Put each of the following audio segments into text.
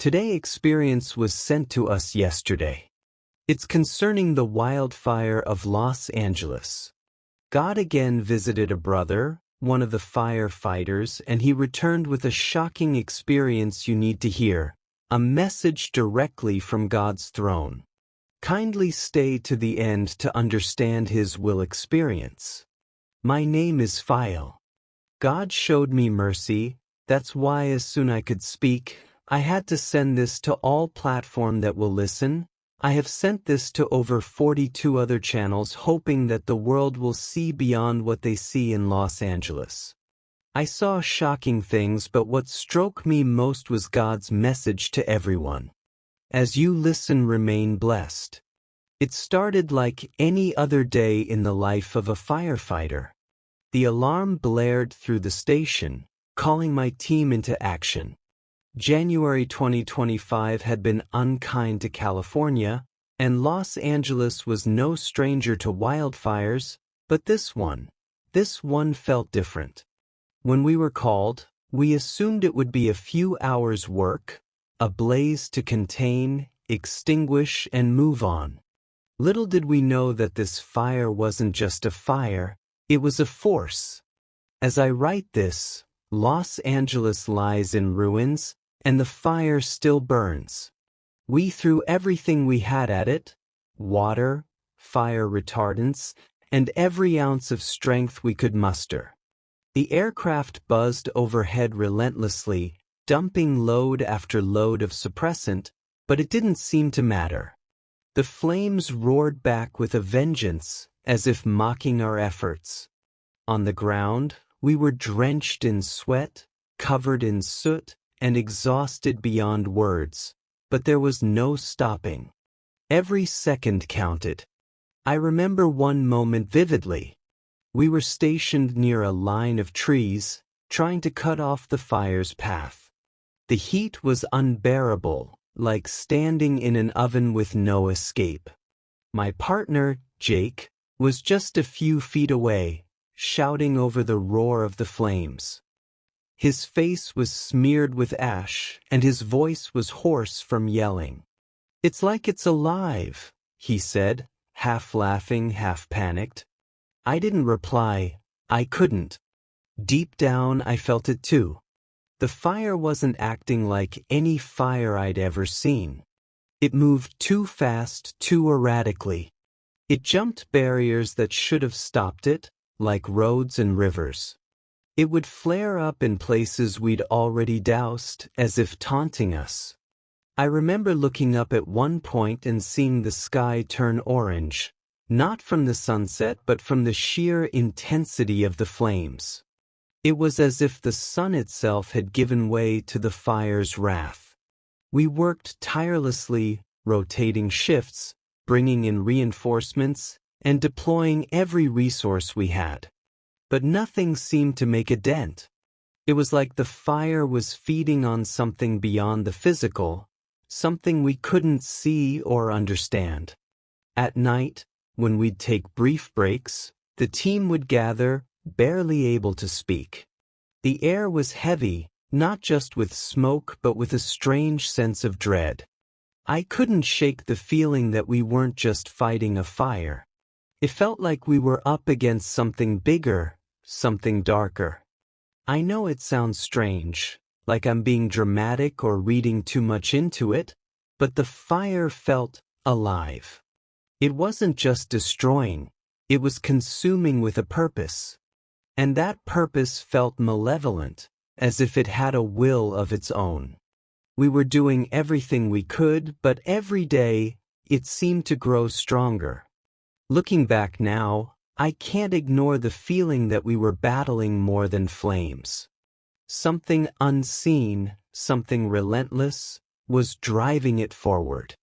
Today's experience was sent to us yesterday. It's concerning the wildfire of Los Angeles. God again visited a brother, one of the firefighters, and he returned with a shocking experience you need to hear, a message directly from God's throne. Kindly stay to the end to understand His will experience. My name is File. God showed me mercy, that's why as soon I could speak, I had to send this to all platform that will listen. I have sent this to over 42 other channels hoping that the world will see beyond what they see in Los Angeles. I saw shocking things, but what struck me most was God's message to everyone. As you listen, remain blessed. It started like any other day in the life of a firefighter. The alarm blared through the station, calling my team into action. January 2025 had been unkind to California, and Los Angeles was no stranger to wildfires, but this one felt different. When we were called, we assumed it would be a few hours' work, a blaze to contain, extinguish, and move on. Little did we know that this fire wasn't just a fire, it was a force. As I write this, Los Angeles lies in ruins, and the fire still burns. We threw everything we had at it, water, fire retardants, and every ounce of strength we could muster. The aircraft buzzed overhead relentlessly, dumping load after load of suppressant, but it didn't seem to matter. The flames roared back with a vengeance, as if mocking our efforts. On the ground, we were drenched in sweat, covered in soot, and exhausted beyond words, but there was no stopping. Every second counted. I remember one moment vividly. We were stationed near a line of trees, trying to cut off the fire's path. The heat was unbearable, like standing in an oven with no escape. My partner, Jake, was just a few feet away, shouting over the roar of the flames. His face was smeared with ash, and his voice was hoarse from yelling. "It's like it's alive," he said, half laughing, half panicked. I didn't reply. I couldn't. Deep down, I felt it too. The fire wasn't acting like any fire I'd ever seen. It moved too fast, too erratically. It jumped barriers that should have stopped it, like roads and rivers. It would flare up in places we'd already doused, as if taunting us. I remember looking up at one point and seeing the sky turn orange, not from the sunset but from the sheer intensity of the flames. It was as if the sun itself had given way to the fire's wrath. We worked tirelessly, rotating shifts, bringing in reinforcements, and deploying every resource we had. But nothing seemed to make a dent. It was like the fire was feeding on something beyond the physical, something we couldn't see or understand. At night, when we'd take brief breaks, the team would gather, barely able to speak. The air was heavy, not just with smoke but with a strange sense of dread. I couldn't shake the feeling that we weren't just fighting a fire. It felt like we were up against something bigger, something darker. I know it sounds strange, like I'm being dramatic or reading too much into it, but the fire felt alive. It wasn't just destroying, it was consuming with a purpose. And that purpose felt malevolent, as if it had a will of its own. We were doing everything we could, but every day, it seemed to grow stronger. Looking back now, I can't ignore the feeling that we were battling more than flames. Something unseen, something relentless, was driving it forward.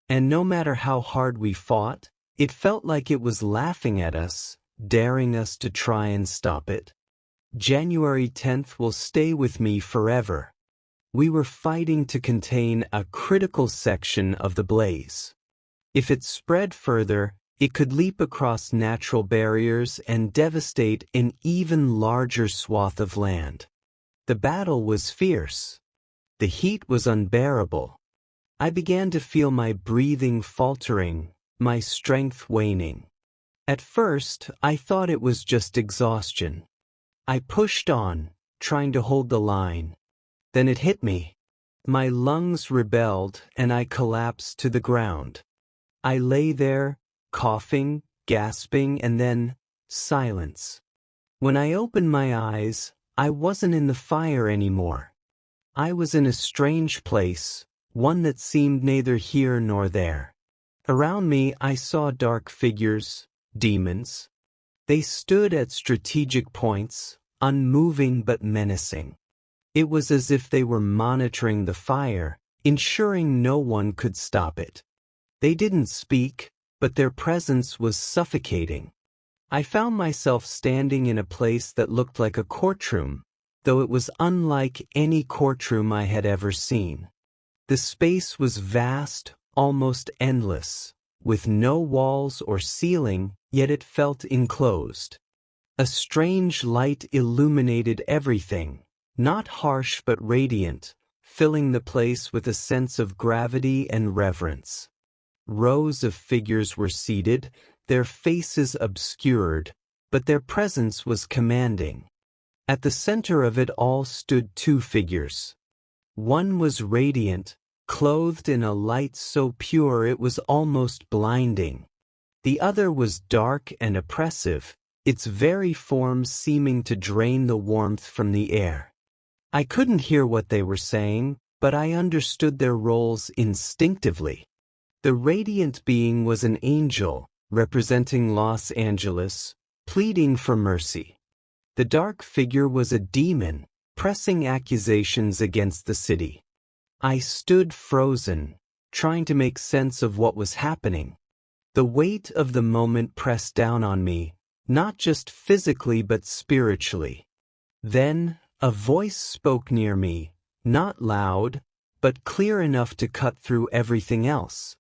And no matter how hard we fought, it felt like it was laughing at us, daring us to try and stop it. January 10th will stay with me forever. We were fighting to contain a critical section of the blaze. If it spread further, it could leap across natural barriers and devastate an even larger swath of land. The battle was fierce. The heat was unbearable. I began to feel my breathing faltering, my strength waning. At first, I thought it was just exhaustion. I pushed on, trying to hold the line. Then it hit me. My lungs rebelled and I collapsed to the ground. I lay there, coughing, gasping, and then silence. When I opened my eyes, I wasn't in the fire anymore. I was in a strange place, one that seemed neither here nor there. Around me I saw dark figures, demons. They stood at strategic points, unmoving but menacing. It was as if they were monitoring the fire, ensuring no one could stop it. They didn't speak, but their presence was suffocating. I found myself standing in a place that looked like a courtroom, though it was unlike any courtroom I had ever seen. The space was vast, almost endless, with no walls or ceiling, yet it felt enclosed. A strange light illuminated everything, not harsh but radiant, filling the place with a sense of gravity and reverence. Rows of figures were seated, their faces obscured, but their presence was commanding. At the center of it all stood two figures. One was radiant, clothed in a light so pure it was almost blinding. The other was dark and oppressive, its very form seeming to drain the warmth from the air. I couldn't hear what they were saying, but I understood their roles instinctively. The radiant being was an angel, representing Los Angeles, pleading for mercy. The dark figure was a demon, pressing accusations against the city. I stood frozen, trying to make sense of what was happening. The weight of the moment pressed down on me, not just physically but spiritually. Then, a voice spoke near me, not loud, but clear enough to cut through everything else.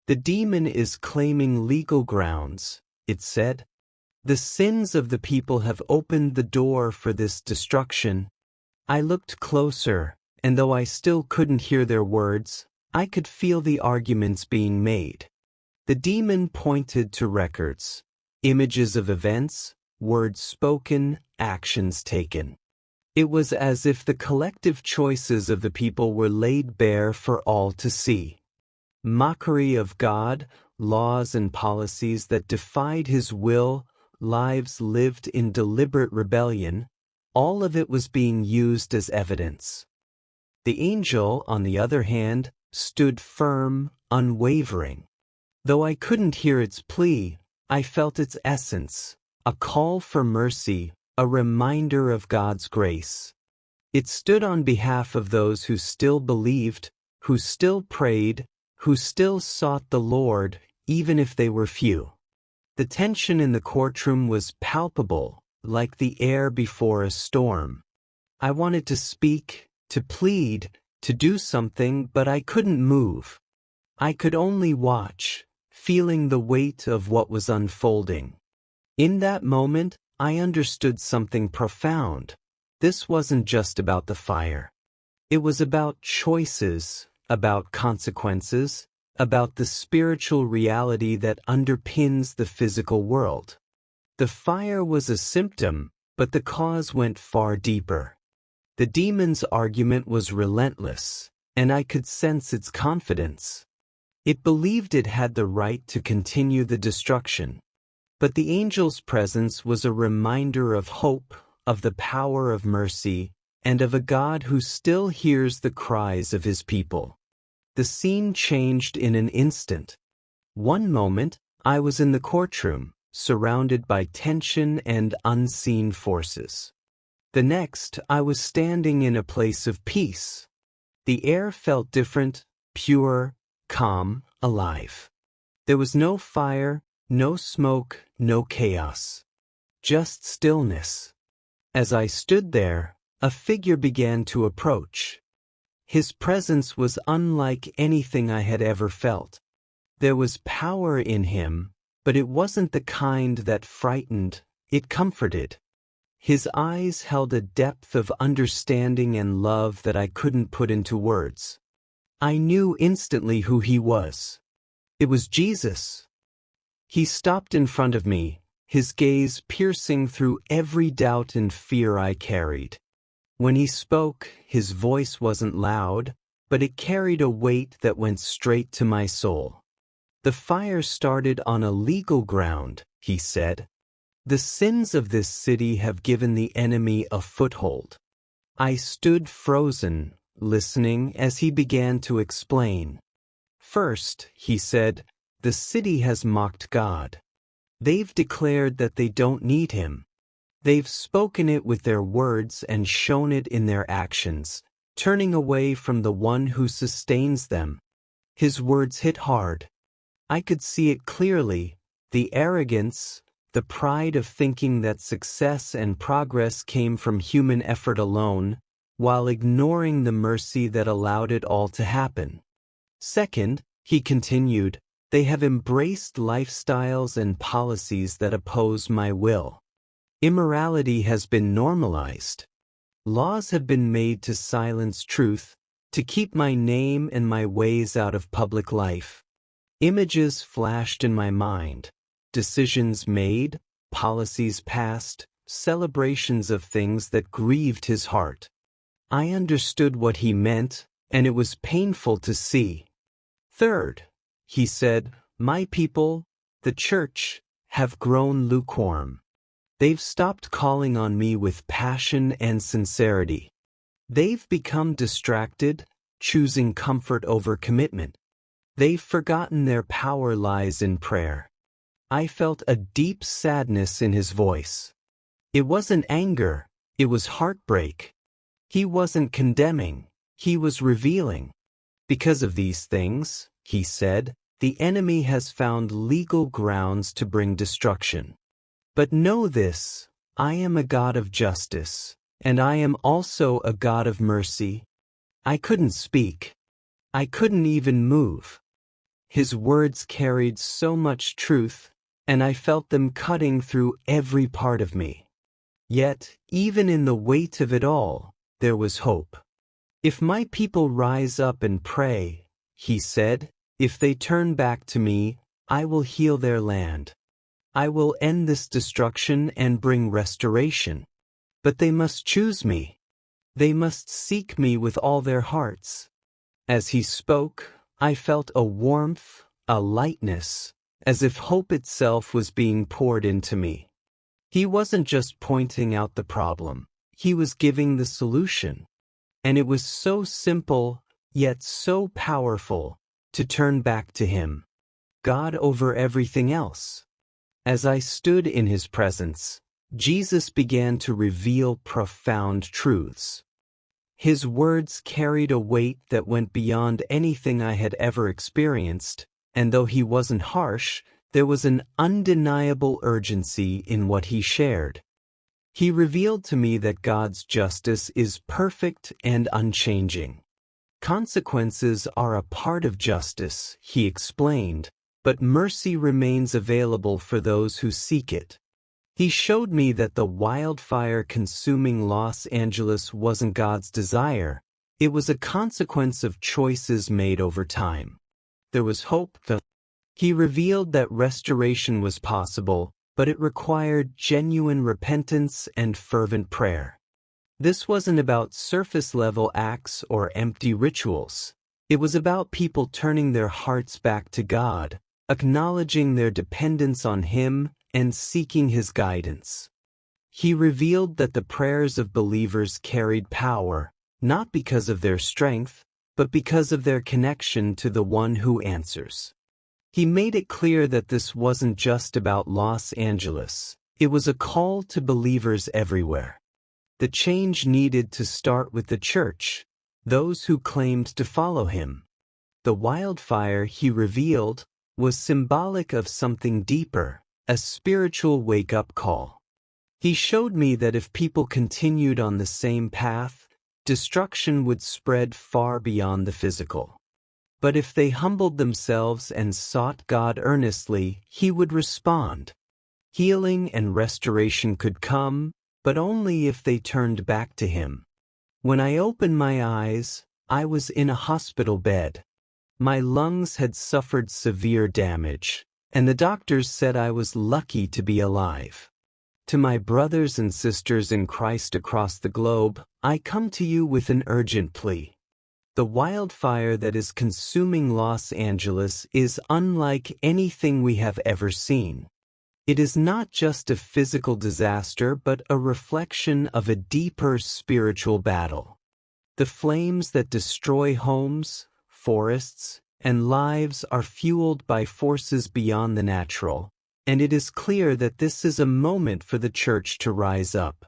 "The demon is claiming legal grounds," it said. "The sins of the people have opened the door for this destruction." I looked closer, and though I still couldn't hear their words, I could feel the arguments being made. The demon pointed to records, images of events, words spoken, actions taken. It was as if the collective choices of the people were laid bare for all to see. Mockery of God, laws and policies that defied His will, lives lived in deliberate rebellion, all of it was being used as evidence. The angel, on the other hand, stood firm, unwavering. Though I couldn't hear its plea, I felt its essence, a call for mercy, a reminder of God's grace. It stood on behalf of those who still believed, who still prayed, who still sought the Lord, even if they were few. The tension in the courtroom was palpable, like the air before a storm. I wanted to speak, to plead, to do something, but I couldn't move. I could only watch, feeling the weight of what was unfolding. In that moment, I understood something profound. This wasn't just about the fire. It was about choices, about consequences, about the spiritual reality that underpins the physical world. The fire was a symptom, but the cause went far deeper. The demon's argument was relentless, and I could sense its confidence. It believed it had the right to continue the destruction. But the angel's presence was a reminder of hope, of the power of mercy, and of a God who still hears the cries of His people. The scene changed in an instant. One moment, I was in the courtroom, surrounded by tension and unseen forces. The next, I was standing in a place of peace. The air felt different, pure, calm, alive. There was no fire, no smoke, no chaos. Just stillness. As I stood there, a figure began to approach. His presence was unlike anything I had ever felt. There was power in him, but it wasn't the kind that frightened, it comforted. His eyes held a depth of understanding and love that I couldn't put into words. I knew instantly who he was. It was Jesus. He stopped in front of me, his gaze piercing through every doubt and fear I carried. When he spoke, his voice wasn't loud, but it carried a weight that went straight to my soul. The fire started on a legal ground, he said. The sins of this city have given the enemy a foothold. I stood frozen, listening as he began to explain. First, he said, the city has mocked God. They've declared that they don't need him. They've spoken it with their words and shown it in their actions, turning away from the one who sustains them. His words hit hard. I could see it clearly, the arrogance, the pride of thinking that success and progress came from human effort alone, while ignoring the mercy that allowed it all to happen. Second, he continued, they have embraced lifestyles and policies that oppose my will. Immorality has been normalized. Laws have been made to silence truth, to keep my name and my ways out of public life. Images flashed in my mind. Decisions made, policies passed, celebrations of things that grieved his heart. I understood what he meant, and it was painful to see. Third, he said, my people, the church, have grown lukewarm. They've stopped calling on me with passion and sincerity. They've become distracted, choosing comfort over commitment. They've forgotten their power lies in prayer. I felt a deep sadness in his voice. It wasn't anger, it was heartbreak. He wasn't condemning, he was revealing. Because of these things, he said, the enemy has found legal grounds to bring destruction. But know this, I am a God of justice, and I am also a God of mercy. I couldn't speak. I couldn't even move. His words carried so much truth, and I felt them cutting through every part of me. Yet, even in the weight of it all, there was hope. If my people rise up and pray, he said, if they turn back to me, I will heal their land. I will end this destruction and bring restoration. But they must choose me. They must seek me with all their hearts. As he spoke, I felt a warmth, a lightness, as if hope itself was being poured into me. He wasn't just pointing out the problem, he was giving the solution. And it was so simple, yet so powerful, to turn back to him, God over everything else. As I stood in his presence, Jesus began to reveal profound truths. His words carried a weight that went beyond anything I had ever experienced, and though he wasn't harsh, there was an undeniable urgency in what he shared. He revealed to me that God's justice is perfect and unchanging. Consequences are a part of justice, he explained, but mercy remains available for those who seek it. He showed me that the wildfire consuming Los Angeles wasn't God's desire, it was a consequence of choices made over time. There was hope, though. He revealed that restoration was possible, but it required genuine repentance and fervent prayer. This wasn't about surface-level acts or empty rituals. It was about people turning their hearts back to God, acknowledging their dependence on Him, and seeking His guidance. He revealed that the prayers of believers carried power, not because of their strength, but because of their connection to the one who answers. He made it clear that this wasn't just about Los Angeles. It was a call to believers everywhere. The change needed to start with the church, those who claimed to follow Him. The wildfire, he revealed, was symbolic of something deeper, a spiritual wake-up call. He showed me that if people continued on the same path, destruction would spread far beyond the physical. But if they humbled themselves and sought God earnestly, He would respond. Healing and restoration could come, but only if they turned back to Him. When I opened my eyes, I was in a hospital bed. My lungs had suffered severe damage, and the doctors said I was lucky to be alive. To my brothers and sisters in Christ across the globe, I come to you with an urgent plea. The wildfire that is consuming Los Angeles is unlike anything we have ever seen. It is not just a physical disaster, but a reflection of a deeper spiritual battle. The flames that destroy homes, forests, and lives are fueled by forces beyond the natural, and it is clear that this is a moment for the church to rise up.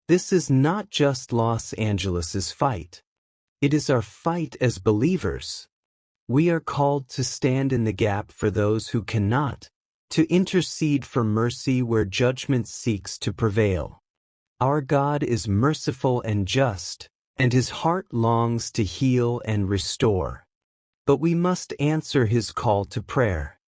This is not just Los Angeles's fight. It is our fight as believers. We are called to stand in the gap for those who cannot, to intercede for mercy where judgment seeks to prevail. Our God is merciful and just, and His heart longs to heal and restore. But we must answer His call to prayer.